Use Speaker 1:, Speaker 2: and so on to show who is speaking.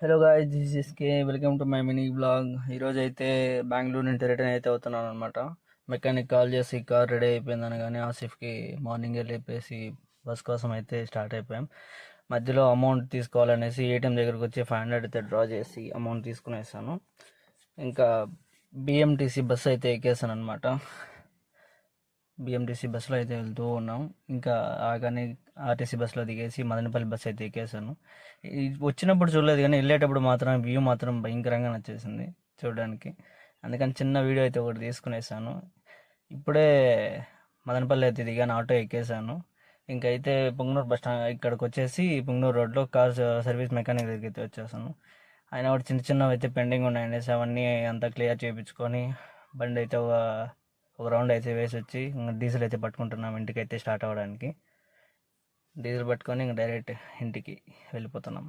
Speaker 1: Hello guys, this is K. Welcome to my mini blog. ఈరోజు అయితే బెంగళూరు నుంచి return అయితే అవుతున్నాను అనమాట. మెకానిక్ కాల్ చేసి కార్ రెడీ అయిపోయింది అనగానే ఆసిఫ్కి మార్నింగే లేపేసి బస్ కోసం అయితే స్టార్ట్ అయిపోయాం. మధ్యలో అమౌంట్ తీసుకోవాలనేసి ఏటీఎం దగ్గరకు వచ్చి 500 అయితే డ్రా చేసి అమౌంట్ తీసుకునేసాను. ఇంకా బిఎంటీసీ బస్ అయితే ఎక్కేసాను అనమాట. బిఎంటీసీ బస్సులో అయితే వెళ్తూ ఉన్నాం. ఇంకా ఆగానే ఆర్టీసీ బస్సులో దిగేసి మదనపల్లి బస్సు అయితే ఎక్కేసాను. వచ్చినప్పుడు చూడలేదు కానీ వెళ్ళేటప్పుడు మాత్రం వ్యూ మాత్రం భయంకరంగా నచ్చేసింది చూడడానికి. అందుకని చిన్న వీడియో అయితే ఒకటి తీసుకునేసాను. ఇప్పుడే మదనపల్లి అయితే దిగాను, ఆటో ఎక్కేసాను. ఇంకైతే పుంగనూరు బస్ స్టాండ్ ఇక్కడికి వచ్చేసి పుంగనూరు రోడ్లో కార్ సర్వీస్ మెకానిక్ దగ్గరికి అయితే వచ్చేసాను. ఆయన ఒకటి చిన్న చిన్నవి అయితే పెండింగ్ ఉన్నాయండి. అవన్నీ అంతా క్లియర్ చేయించుకొని బండి అయితే ఒక రౌండ్ అయితే వేసి వచ్చి డీజిల్ అయితే పట్టుకుంటున్నాం ఇంటికి అయితే స్టార్ట్ అవ్వడానికి. డీజిల్ పట్టుకొని ఇంక డైరెక్ట్ ఇంటికి వెళ్ళిపోతున్నాం.